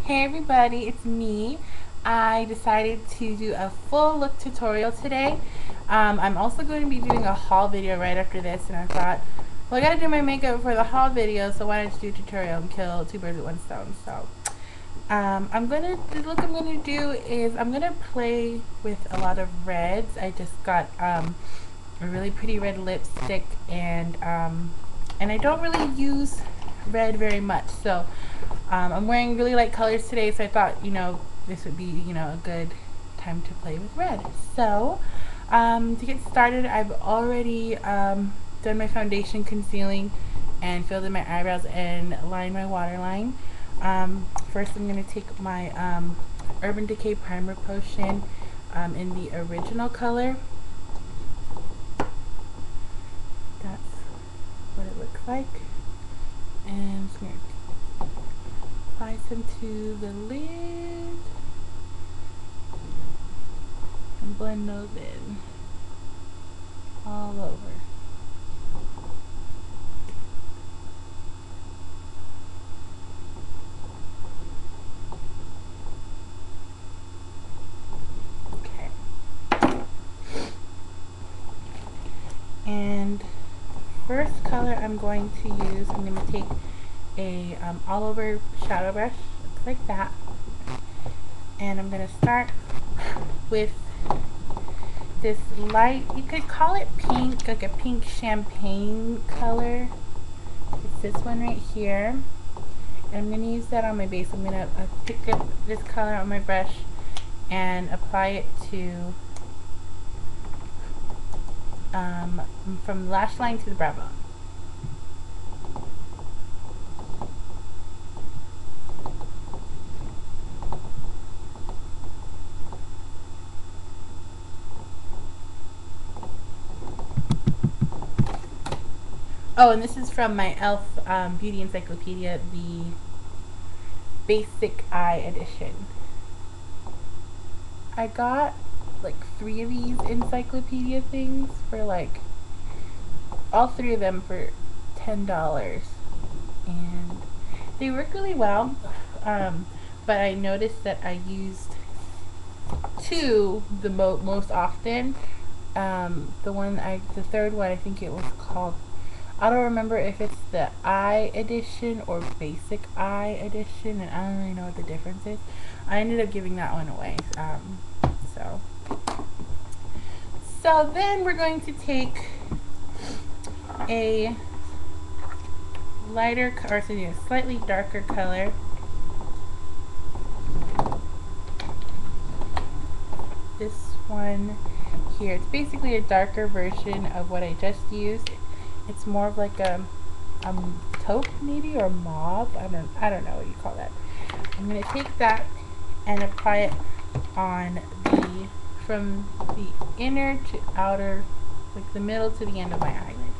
Hey everybody, it's me. I decided to do a full look tutorial today. I'm also going to be doing a haul video right after this, and I thought, well, I gotta do my makeup for the haul video, so why not just do a tutorial and kill two birds with one stone. So the look I'm gonna do is I'm gonna play with a lot of reds. I just got a really pretty red lipstick, and I don't really use red very much, so I'm wearing really light colors today, so I thought, this would be, a good time to play with red. So, to get started, I've already done my foundation concealing and filled in my eyebrows and lined my waterline. First, I'm going to take my Urban+Decay Primer Potion in the original color. That's what it looks like. And I'm just going to apply some to the lid and blend those in all over. Okay. And first color I'm going to use, I'm going to take a all over shadow brush, looks like that, and I'm going to start with this light, you could call it pink, like a pink champagne color. It's this one right here, and I'm going to use that on my base. I'm going to pick up this color on my brush and apply it to from the lash line to the brow bone. Oh, and this is from my e.l.f. Beauty Encyclopedia, the Basic Eye Edition. I got like 3 of these encyclopedia things for like, all 3 of them for $10. And they work really well, but I noticed that I used 2 the most often. The third one, I think it was called, I don't remember if it's the Eye Edition or Basic Eye Edition, and I don't really know what the difference is. I ended up giving that one away. So then we're going to take a lighter, or excuse me, a slightly darker color. This one here, it's basically a darker version of what I just used. It's more of like a taupe maybe, or mauve. I don't know what you call that. I'm gonna take that and apply it on from the inner to outer, like the middle to the end of my eyelid.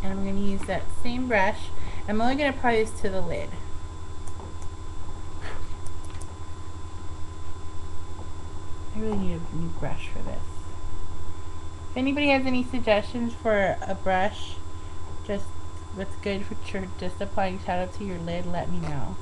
And I'm gonna use that same brush. I'm only gonna apply this to the lid. I really need a new brush for this. If anybody has any suggestions for a brush, just what's good for just applying shadow to your lid, let me know.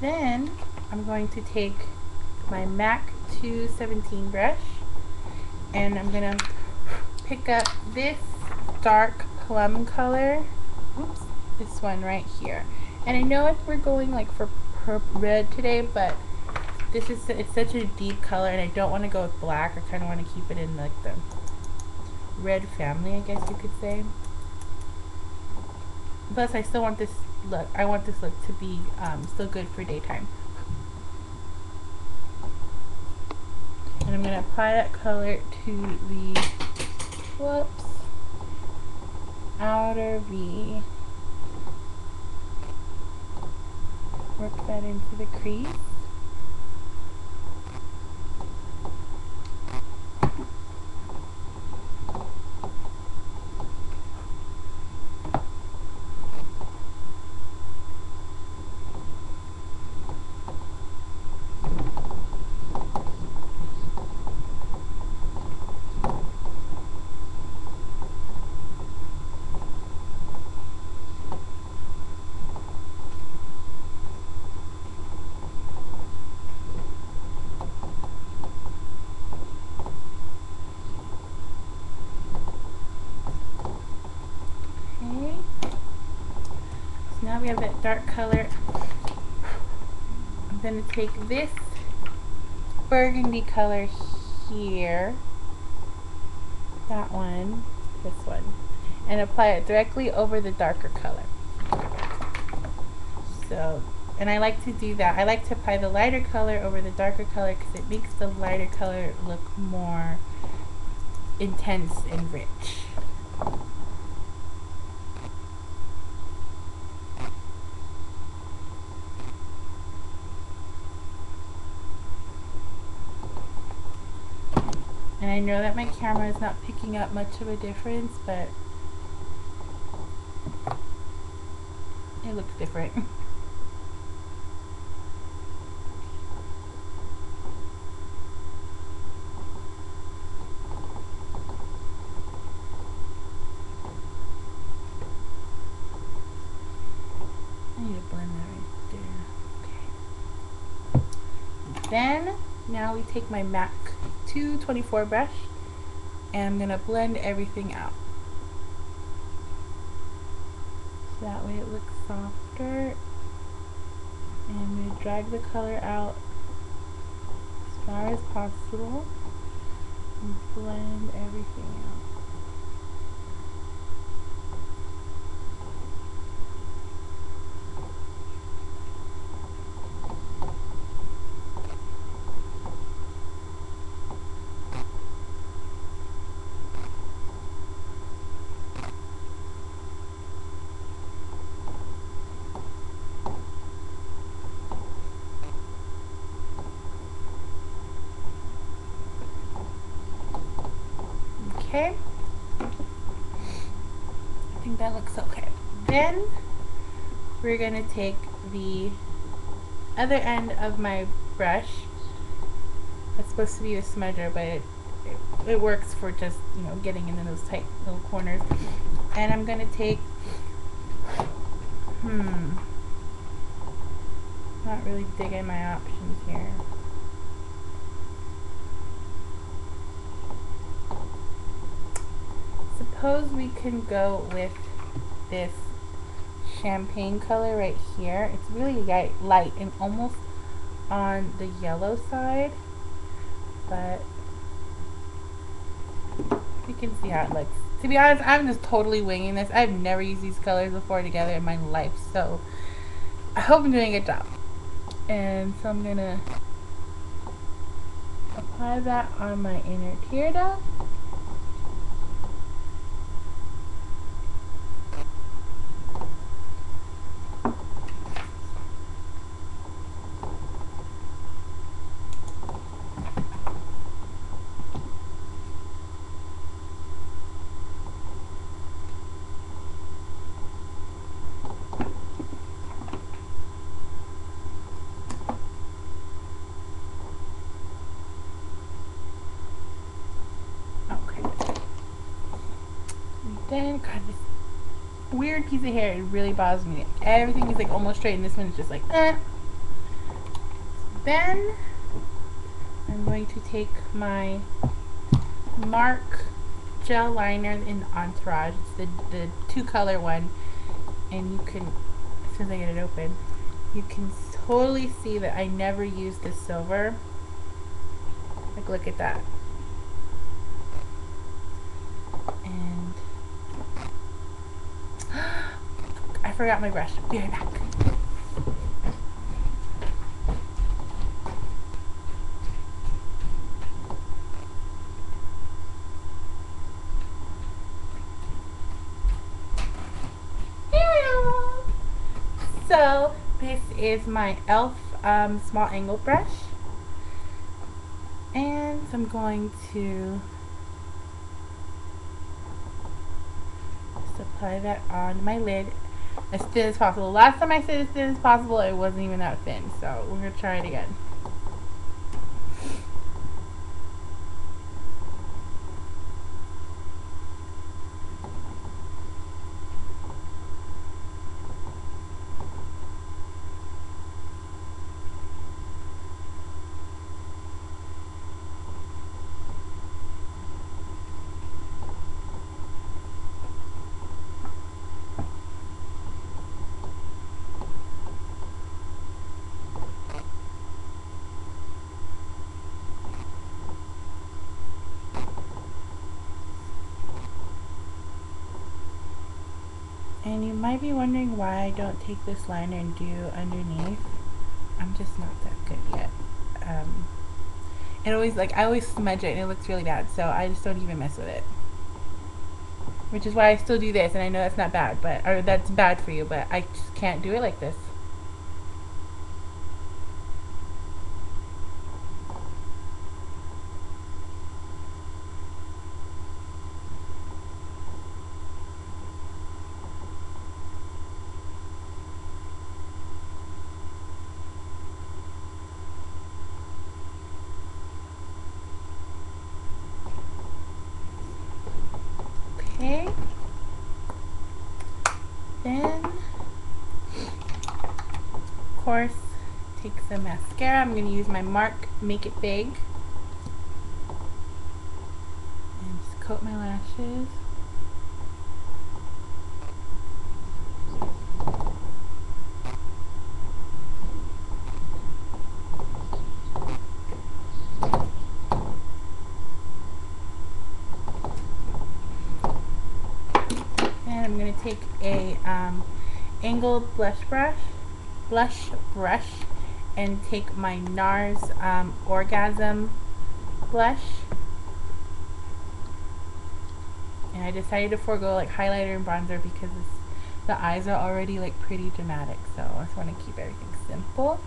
Then I'm going to take my MAC 217 brush, and I'm going to pick up this dark plum color. Oops, this one right here. And I know we're going like for red today, but it's such a deep color, and I don't want to go with black. I kind of want to keep it in like the red family, I guess you could say. Plus, I still want this look. I want this look to be still good for daytime. And I'm going to apply that color to the outer V. Work that into the crease. we have that dark color, I'm going to take this burgundy color here, that one, this one, and apply it directly over the darker color. So, and I like to do that. I like to apply the lighter color over the darker color because it makes the lighter color look more intense and rich. And I know that my camera is not picking up much of a difference, but it looks different. I need to blend that right there. Okay. Then, now we take my MAC 224 brush and I'm going to blend everything out. So that way it looks softer. And I'm going to drag the color out as far as possible and blend everything out. Okay, I think that looks okay. Then we're going to take the other end of my brush. It's supposed to be a smudger, but it works for just, you know, getting into those tight little corners. And I'm going to take, not really digging my options here. Suppose we can go with this champagne color right here. It's really light and almost on the yellow side, but you can see how it looks. To be honest, I'm just totally winging this. I've never used these colors before together in my life, so I hope I'm doing a good job. And so I'm gonna apply that on my inner tear duct. Then, God, this weird piece of hair, it really bothers me. Everything is like almost straight, and this one is just like, eh. Then, I'm going to take my Mark gel liner in Entourage. It's the 2-color one, and you can, as soon as I get it open, you can totally see that I never used the silver. Like, look at that. And I forgot my brush. Be right back. So this is my e.l.f. Small angle brush, and I'm going to just apply that on my lid as thin as possible. Last time I said as thin as possible, it wasn't even that thin, so we're going to try it again. And you might be wondering why I don't take this liner and do underneath. I'm just not that good yet. It always, like, I always smudge it and it looks really bad, so I just don't even mess with it. Which is why I still do this, and I know that's not bad, but, or that's bad for you, but I just can't do it like this. Okay, then, of course, take some mascara. I'm going to use my Mark Make It Big. And just coat my lashes. I'm going to take a angled blush brush and take my NARS Orgasm blush, and I decided to forego like highlighter and bronzer because the eyes are already like pretty dramatic, so I just want to keep everything simple.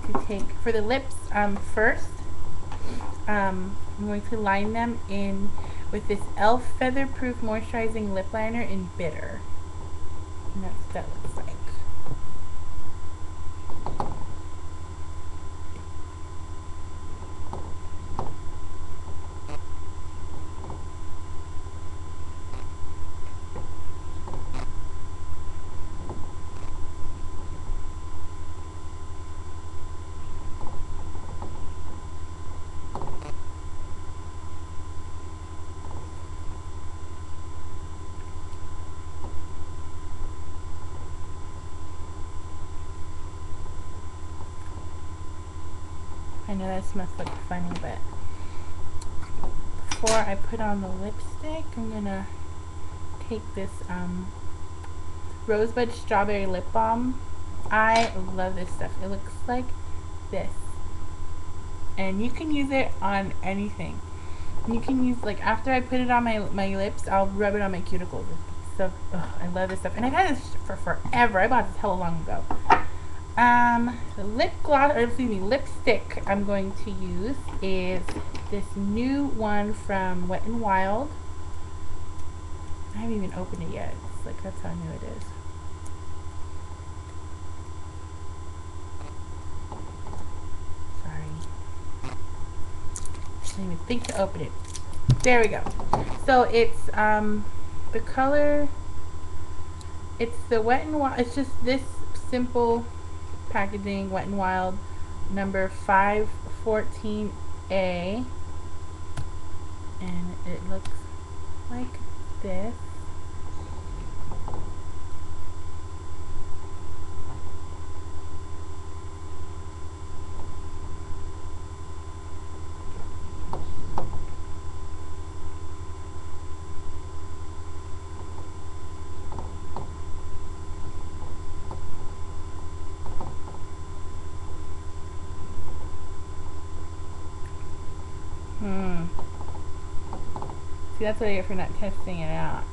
To take for the lips first, I'm going to line them in with this e.l.f. Feather Proof Moisturizing Lip Liner in Bitter, and that's what that looks like. I know this must look funny, but before I put on the lipstick, I'm gonna take this Rosebud Strawberry lip balm. I love this stuff. It looks like this, and you can use it on anything. You can use, like, after I put it on my lips, I'll rub it on my cuticles. So I love this stuff, and I've had this for forever. I bought this hella long ago. The lip gloss, or excuse me, lipstick I'm going to use is this new one from Wet+n+Wild. I haven't even opened it yet. It's like, that's how new it is. Sorry. I didn't even think to open it. There we go. So it's, the color, it's the Wet+n+Wild, it's just this simple packaging, Wet+n+Wild number 514A, and it looks like this. See, that's what I get for not testing it out.